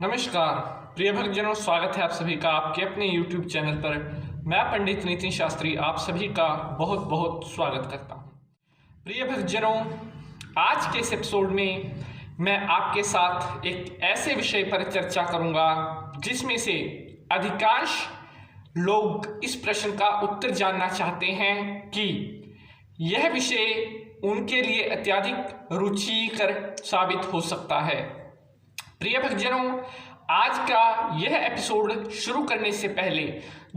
नमस्कार प्रिय भक्तजनों, स्वागत है आप सभी का आपके अपने YouTube चैनल पर। मैं पंडित नितिन शास्त्री आप सभी का बहुत बहुत स्वागत करता हूं। प्रिय भक्तजनों, आज के इस एपिसोड में मैं आपके साथ एक ऐसे विषय पर चर्चा करूंगा जिसमें से अधिकांश लोग इस प्रश्न का उत्तर जानना चाहते हैं कि यह विषय उनके लिए अत्यधिक रुचिकर साबित हो सकता है। प्रिय भक्तजनों, आज का यह एपिसोड शुरू करने से पहले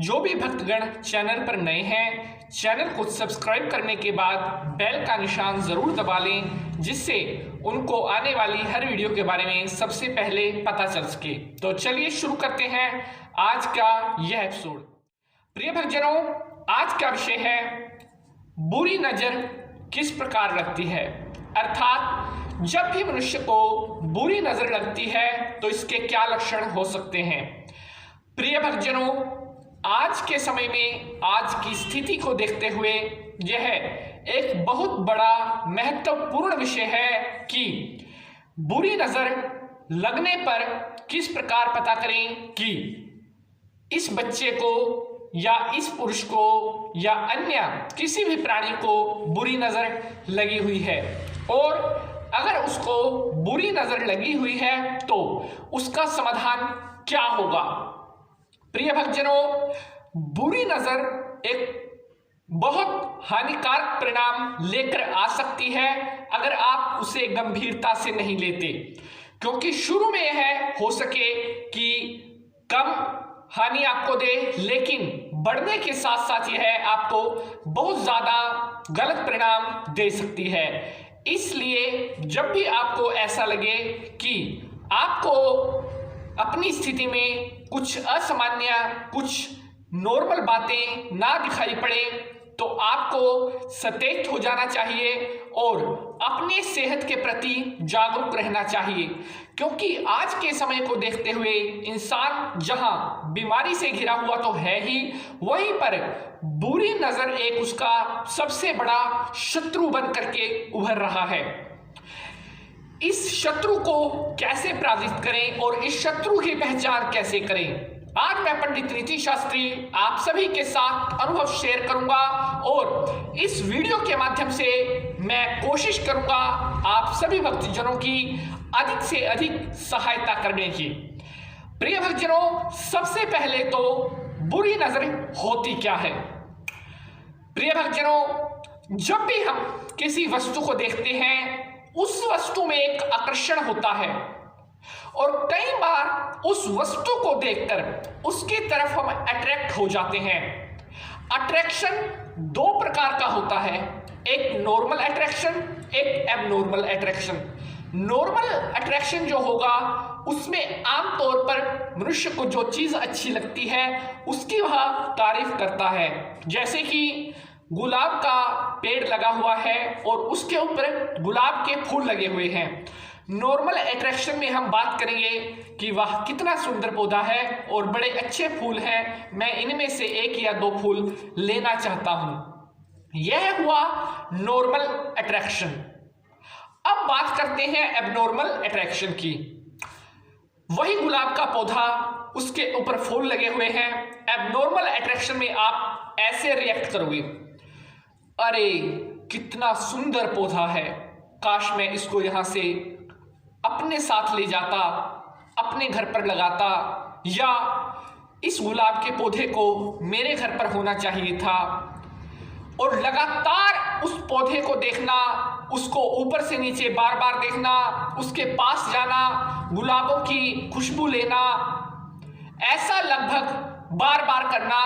जो भी भक्तगण चैनल पर नए हैं, चैनल को सब्सक्राइब करने के बाद बेल का निशान जरूर दबा लें, जिससे उनको आने वाली हर वीडियो के बारे में सबसे पहले पता चल सके। तो चलिए शुरू करते हैं आज का यह एपिसोड। प्रिय भक्तजनों, आज का विषय है बुरी नजर किस प्रकार लगती है, अर्थात जब भी मनुष्य को बुरी नजर लगती है तो इसके क्या लक्षण हो सकते हैं। प्रिय भक्तजनों, आज के समय में आज की स्थिति को देखते हुए यह एक बहुत बड़ा महत्वपूर्ण विषय है कि बुरी नजर लगने पर किस प्रकार पता करें कि इस बच्चे को या इस पुरुष को या अन्य किसी भी प्राणी को बुरी नजर लगी हुई है, और अगर उसको बुरी नजर लगी हुई है तो उसका समाधान क्या होगा। प्रिय भक्तजनों, बुरी नजर एक बहुत हानिकारक परिणाम लेकर आ सकती है अगर आप उसे गंभीरता से नहीं लेते, क्योंकि शुरू में यह हो सके कि कम हानि आपको दे, लेकिन बढ़ने के साथ साथ यह आपको बहुत ज्यादा गलत परिणाम दे सकती है। इसलिए जब भी आपको ऐसा लगे कि आपको अपनी स्थिति में कुछ असामान्य, कुछ नॉर्मल बातें ना दिखाई पड़े, तो आपको सचेत हो जाना चाहिए और अपने सेहत के प्रति जागरूक रहना चाहिए, क्योंकि आज के समय को देखते हुए इंसान जहां बीमारी से घिरा हुआ तो है ही, वहीं पर बुरी नजर एक उसका सबसे बड़ा शत्रु बन करके उभर रहा है। इस शत्रु को कैसे पराजित करें और इस शत्रु की पहचान कैसे करें, आज मैं पंडित नितिन शास्त्री आप सभी के साथ अनुभव शेयर करूंगा, और इस वीडियो के माध्यम से मैं कोशिश करूंगा आप सभी भक्तजनों की अधिक से अधिक सहायता करने की। प्रिय भक्तजनों, सबसे पहले तो बुरी नजर होती क्या है। प्रिय भक्तजनों, जब भी हम किसी वस्तु को देखते हैं उस वस्तु में एक आकर्षण होता है, और कई बार उस वस्तु को देखकर उसकी तरफ हम अट्रैक्ट हो जाते हैं। अट्रैक्शन दो प्रकार का होता है, एक नॉर्मल अट्रैक्शन, एक एबनॉर्मल अट्रैक्शन। नॉर्मल अट्रैक्शन जो होगा उसमें आमतौर पर मनुष्य को जो चीज अच्छी लगती है उसकी वह तारीफ करता है, जैसे कि गुलाब का पेड़ लगा हुआ है और उसके ऊपर गुलाब के फूल लगे हुए हैं। नॉर्मल अट्रैक्शन में हम बात करेंगे कि वाह कितना सुंदर पौधा है और बड़े अच्छे फूल हैं, मैं इनमें से एक या दो फूल लेना चाहता हूं। यह हुआ नॉर्मल अट्रैक्शन। अब बात करते हैं एबनॉर्मल अट्रैक्शन की। वही गुलाब का पौधा, उसके ऊपर फूल लगे हुए हैं। एबनॉर्मल अट्रैक्शन में आप ऐसे रिएक्ट करोगे, अरे कितना सुंदर पौधा है, काश मैं इसको यहां से अपने साथ ले जाता, अपने घर पर लगाता, या इस गुलाब के पौधे को मेरे घर पर होना चाहिए था। और लगातार उस पौधे को देखना, उसको ऊपर से नीचे बार बार देखना, उसके पास जाना, गुलाबों की खुशबू लेना, ऐसा लगभग बार बार करना,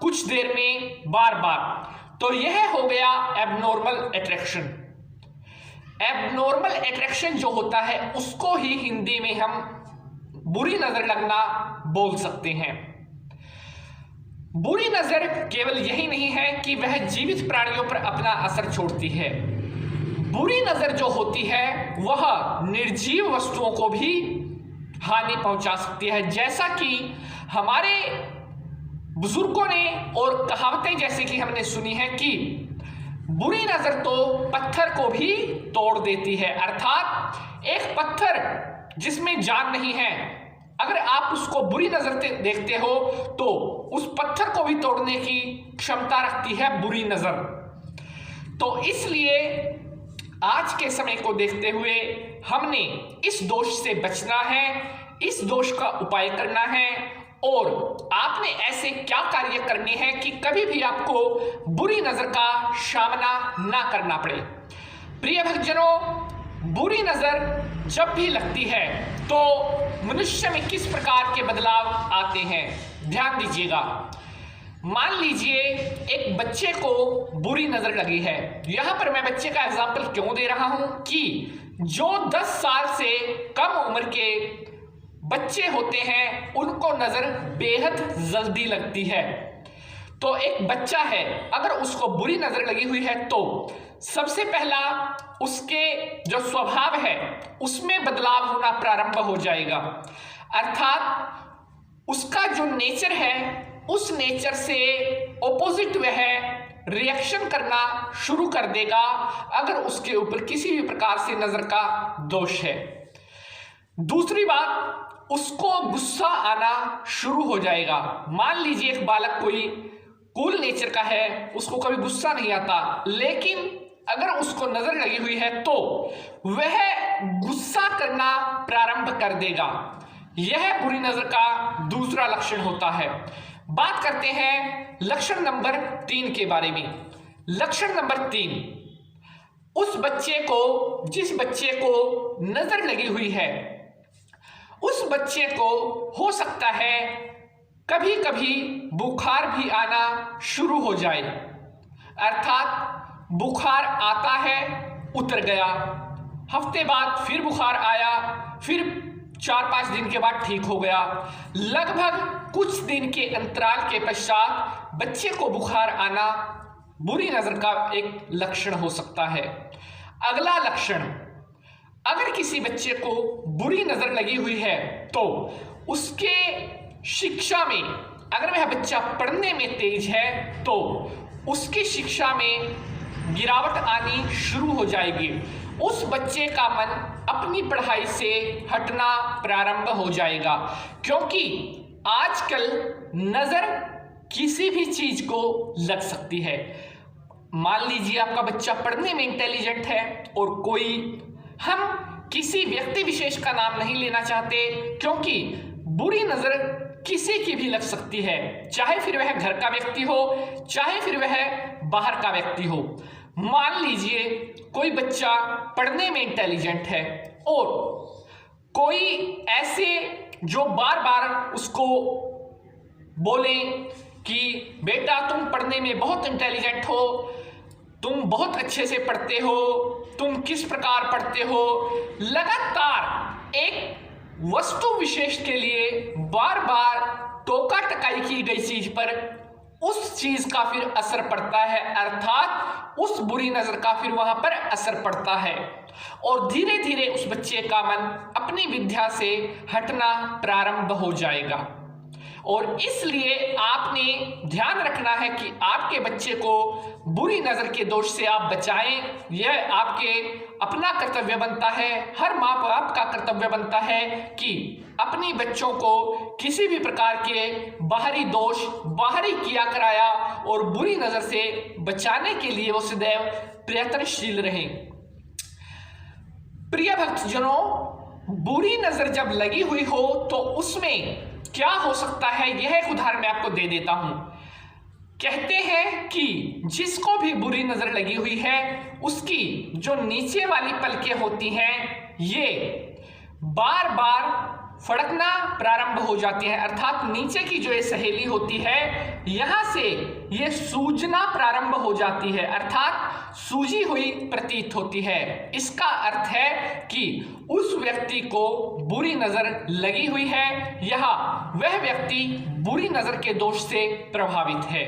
कुछ देर में बार बार, तो यह हो गया एबनॉर्मल अट्रैक्शन। एबनॉर्मल अट्रैक्शन जो होता है उसको ही हिंदी में हम बुरी नजर लगना बोल सकते हैं। बुरी नजर केवल यही नहीं है कि वह जीवित प्राणियों पर अपना असर छोड़ती है। बुरी नजर जो होती है वह निर्जीव वस्तुओं को भी हानि पहुंचा सकती है, जैसा कि हमारे बुजुर्गों ने और कहावतें जैसे कि हमने सुनी है कि बुरी नजर तो पत्थर को भी तोड़ देती है, अर्थात एक पत्थर जिसमें जान नहीं है, अगर आप उसको बुरी नजर से देखते हो तो उस पत्थर को भी तोड़ने की क्षमता रखती है बुरी नजर। तो इसलिए आज के समय को देखते हुए हमने इस दोष से बचना है, इस दोष का उपाय करना है और आपने ऐसे क्या कार्य करने हैं कि कभी भी आपको बुरी नजर का सामना ना करना पड़े। प्रिय भक्तजनों, बुरी नजर जब भी लगती है तो मनुष्य में किस प्रकार के बदलाव आते हैं, ध्यान दीजिएगा। मान लीजिए एक बच्चे को बुरी नजर लगी है। यहां पर मैं बच्चे का एग्जाम्पल क्यों दे रहा हूं कि जो 10 साल से कम उम्र के बच्चे होते हैं उनको नजर बेहद जल्दी लगती है। तो एक बच्चा है, अगर उसको बुरी नजर लगी हुई है तो सबसे पहला उसके जो स्वभाव है उसमें बदलाव होना प्रारंभ हो जाएगा, अर्थात उसका जो नेचर है उस नेचर से ऑपोजिट वह रिएक्शन करना शुरू कर देगा अगर उसके ऊपर किसी भी प्रकार से नजर का दोष है। दूसरी बात, उसको गुस्सा आना शुरू हो जाएगा। मान लीजिए एक बालक कोई कूल नेचर का है, उसको कभी गुस्सा नहीं आता, लेकिन अगर उसको नजर लगी हुई है तो वह गुस्सा करना प्रारंभ कर देगा। यह बुरी नजर का दूसरा लक्षण होता है। बात करते हैं लक्षण नंबर 3 के बारे में। लक्षण नंबर 3, उस बच्चे को, जिस बच्चे को नजर लगी हुई है उस बच्चे को हो सकता है कभी कभी बुखार भी आना शुरू हो जाए, अर्थात बुखार आता है, उतर गया, हफ्ते बाद फिर बुखार आया, फिर 4-5 दिन के बाद ठीक हो गया। लगभग कुछ दिन के अंतराल के पश्चात बच्चे को बुखार आना बुरी नजर का एक लक्षण हो सकता है। अगला लक्षण, अगर किसी बच्चे को बुरी नजर लगी हुई है तो उसके शिक्षा में, अगर वह बच्चा पढ़ने में तेज है तो उसकी शिक्षा में गिरावट आनी शुरू हो जाएगी। उस बच्चे का मन अपनी पढ़ाई से हटना प्रारंभ हो जाएगा, क्योंकि आजकल नजर किसी भी चीज को लग सकती है। मान लीजिए आपका बच्चा पढ़ने में इंटेलिजेंट है और कोई, हम किसी व्यक्ति विशेष का नाम नहीं लेना चाहते क्योंकि बुरी नजर किसी की भी लग सकती है, चाहे फिर वह घर का व्यक्ति हो, चाहे फिर वह बाहर का व्यक्ति हो। मान लीजिए कोई बच्चा पढ़ने में इंटेलिजेंट है और कोई ऐसे जो बार बार उसको बोले कि बेटा तुम पढ़ने में बहुत इंटेलिजेंट हो, तुम बहुत अच्छे से पढ़ते हो, तुम किस प्रकार पढ़ते हो, लगातार एक वस्तु विशेष के लिए बार बार टोका टकाई की गई चीज पर उस चीज का फिर असर पड़ता है, अर्थात उस बुरी नजर का फिर वहां पर असर पड़ता है और धीरे धीरे उस बच्चे का मन अपनी विद्या से हटना प्रारंभ हो जाएगा। और इसलिए आपने ध्यान रखना है कि आपके बच्चे को बुरी नजर के दोष से आप बचाएं। यह आपके अपना कर्तव्य बनता है, हर माँ बाप का कर्तव्य बनता है कि अपनी बच्चों को किसी भी प्रकार के बाहरी दोष, बाहरी किया कराया और बुरी नजर से बचाने के लिए वो सदैव प्रयत्नशील रहें। प्रिय भक्तजनों, बुरी नजर जब लगी हुई हो तो उसमें क्या हो सकता है, यह एक उदाहरण मैं आपको दे देता हूं। कहते हैं कि जिसको भी बुरी नजर लगी हुई है उसकी जो नीचे वाली पलकें होती हैं ये बार बार फड़कना प्रारंभ हो जाती है, अर्थात नीचे की जो ये सहेली होती है यहां से ये सूजना प्रारंभ हो जाती है, अर्थात सूजी हुई प्रतीत होती है। इसका अर्थ है कि उस व्यक्ति को बुरी नजर लगी हुई है, यह वह व्यक्ति बुरी नजर के दोष से प्रभावित है।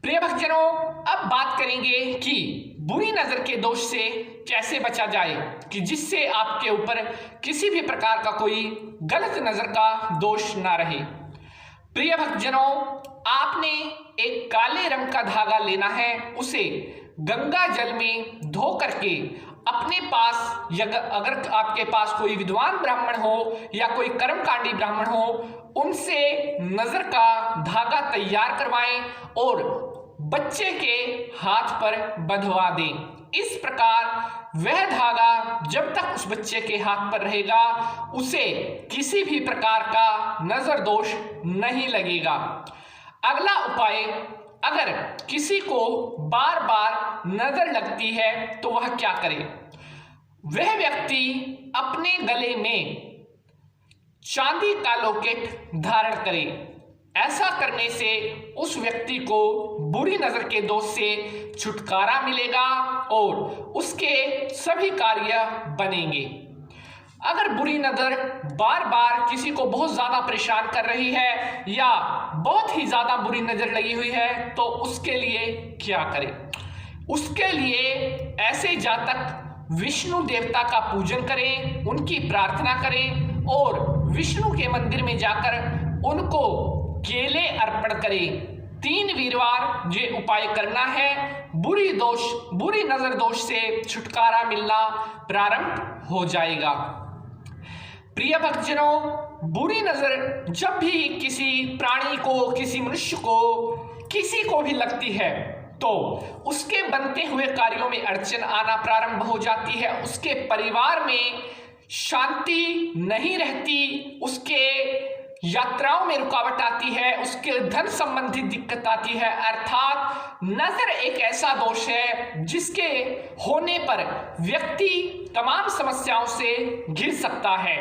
प्रिय भक्तजनों, अब बात करेंगे कि बुरी नजर के दोष से कैसे बचा जाए कि जिससे आपके ऊपर किसी भी प्रकार का कोई गलत नजर का दोष ना रहे। प्रिय भक्तजनों, आपने एक काले रंग का धागा लेना है, उसे गंगा जल में धो करके अपने पास अगर आपके पास कोई विद्वान ब्राह्मण हो या कोई कर्मकांडी ब्राह्मण हो, उनसे नजर का धागा तैयार करवाएं और बच्चे के हाथ पर बंधवा दें। इस प्रकार वह धागा जब तक उस बच्चे के हाथ पर रहेगा, उसे किसी भी प्रकार का नजर दोष नहीं लगेगा। अगला उपाय, अगर किसी को बार बार नजर लगती है तो वह क्या करे? वह व्यक्ति अपने गले में चांदी का लॉकेट धारण करे। ऐसा करने से उस व्यक्ति को बुरी नजर के दोष से छुटकारा मिलेगा और उसके सभी कार्य बनेंगे। अगर बुरी नजर बार बार किसी को बहुत ज्यादा परेशान कर रही है या बहुत ही ज्यादा बुरी नजर लगी हुई है तो उसके लिए क्या करें? उसके लिए ऐसे जातक विष्णु देवता का पूजन करें, उनकी प्रार्थना करें और विष्णु के मंदिर में जाकर उनको केले अर्पण करें। 3 वीरवार ये उपाय करना है। बुरी नजर दोष से छुटकारा मिलना प्रारंभ हो जाएगा। प्रिय भक्तजनों, बुरी नजर जब भी किसी प्राणी को, किसी मनुष्य को, किसी को भी लगती है तो उसके बनते हुए कार्यों में अड़चन आना प्रारंभ हो जाती है। उसके परिवार में शांति नहीं रहती, उसके यात्राओं में रुकावट आती है, उसके धन संबंधी दिक्कत आती है। अर्थात नजर एक ऐसा दोष है जिसके होने पर व्यक्ति तमाम समस्याओं से घिर सकता है।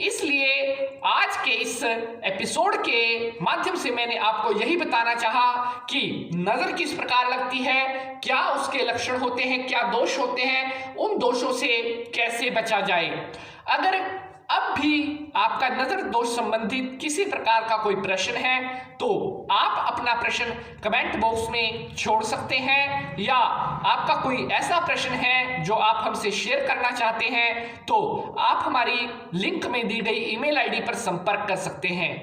इसलिए आज के इस एपिसोड के माध्यम से मैंने आपको यही बताना चाहा कि नजर किस प्रकार लगती है, क्या उसके लक्षण होते हैं, क्या दोष होते हैं, उन दोषों से कैसे बचा जाए। अगर अब भी आपका नजर दोष संबंधित किसी प्रकार का कोई प्रश्न है तो आप अपना प्रश्न कमेंट बॉक्स में छोड़ सकते हैं, या आपका कोई ऐसा प्रश्न है जो आप हमसे शेयर करना चाहते हैं तो आप हमारी लिंक में दी गई ईमेल आईडी पर संपर्क कर सकते हैं।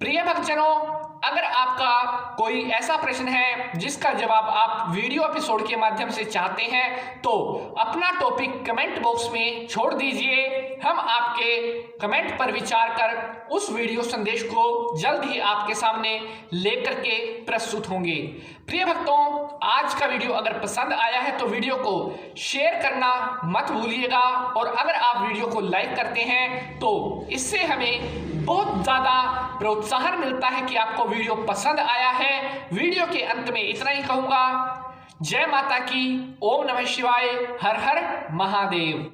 प्रिय भक्तजनों, अगर आपका कोई ऐसा प्रश्न है जिसका जवाब आप वीडियो एपिसोड के माध्यम से चाहते हैं तो अपना टॉपिक कमेंट बॉक्स में छोड़ दीजिए। हम आपके कमेंट पर विचार कर उस वीडियो संदेश को जल्द ही आपके सामने लेकर के प्रस्तुत होंगे। प्रिय भक्तों, आज का वीडियो अगर पसंद आया है तो वीडियो को शेयर करना मत भूलिएगा, और अगर आप वीडियो को लाइक करते हैं तो इससे हमें बहुत ज़्यादा प्रोत्साहन मिलता है कि आपको वीडियो पसंद आया है। वीडियो के अंत में इतना ही कहूँगा, जय माता की, ओम नमः शिवाय, हर हर महादेव।